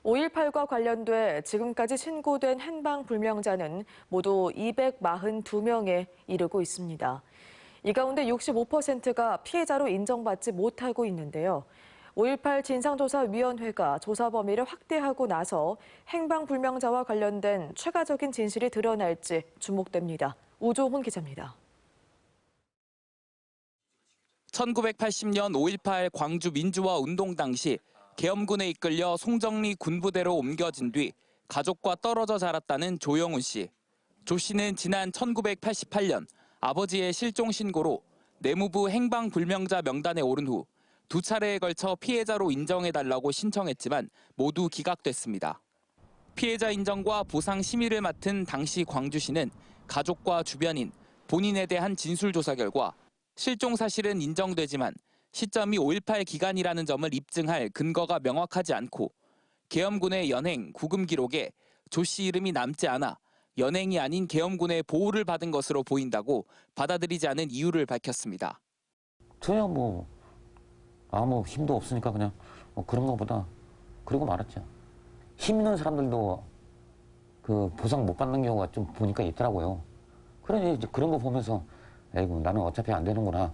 5.18과 관련돼 지금까지 신고된 행방불명자는 모두 242명에 이르고 있습니다. 이 가운데 65%가 피해자로 인정받지 못하고 있는데요. 5.18 진상조사위원회가 조사 범위를 확대하고 나서 행방불명자와 관련된 추가적인 진실이 드러날지 주목됩니다. 우종훈 기자입니다. 1980년 5.18 광주 민주화 운동 당시 계엄군에 이끌려 송정리 군부대로 옮겨진 뒤 가족과 떨어져 자랐다는 조영훈 씨. 조 씨는 지난 1988년 아버지의 실종 신고로 내무부 행방불명자 명단에 오른 후 두 차례에 걸쳐 피해자로 인정해달라고 신청했지만 모두 기각됐습니다. 피해자 인정과 보상 심의를 맡은 당시 광주시는 가족과 주변인, 본인에 대한 진술조사 결과 실종 사실은 인정되지만 시점이 5.18 기간이라는 점을 입증할 근거가 명확하지 않고 계엄군의 연행, 구금 기록에 조 씨 이름이 남지 않아 연행이 아닌 계엄군의 보호를 받은 것으로 보인다고 받아들이지 않은 이유를 밝혔습니다. 저야 아무 힘도 없으니까 그냥 그런 거보다 그러고 말았죠. 힘 있는 사람들도 그 보상 못 받는 경우가 좀 보니까 있더라고요. 그러니 이제 그런 거 보면서 에이구 나는 어차피 안 되는구나.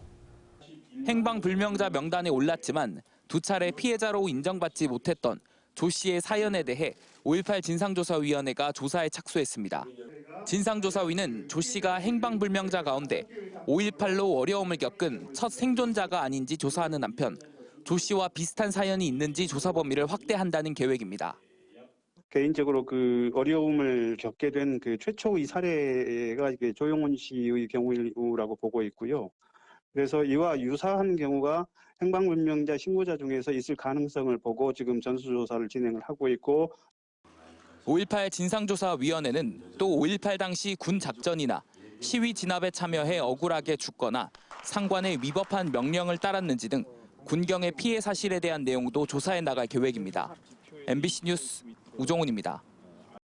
행방불명자 명단에 올랐지만 두 차례 피해자로 인정받지 못했던 조 씨의 사연에 대해 5.18 진상조사위원회가 조사에 착수했습니다. 진상조사위는 조 씨가 행방불명자 가운데 5.18로 어려움을 겪은 첫 생존자가 아닌지 조사하는 한편 조 씨와 비슷한 사연이 있는지 조사 범위를 확대한다는 계획입니다. 개인적으로 그 어려움을 겪게 된 그 최초의 사례가 조영훈 씨의 경우라고 보고 있고요. 그래서 이와 유사한 경우가 행방불명자 신고자 중에서 있을 가능성을 보고 지금 전수조사를 진행을 하고 있고 5.18 진상조사위원회는 또 5.18 당시 군 작전이나 시위 진압에 참여해 억울하게 죽거나 상관에 위법한 명령을 따랐는지 등 군경의 피해 사실에 대한 내용도 조사해 나갈 계획입니다. MBC 뉴스 우종훈입니다.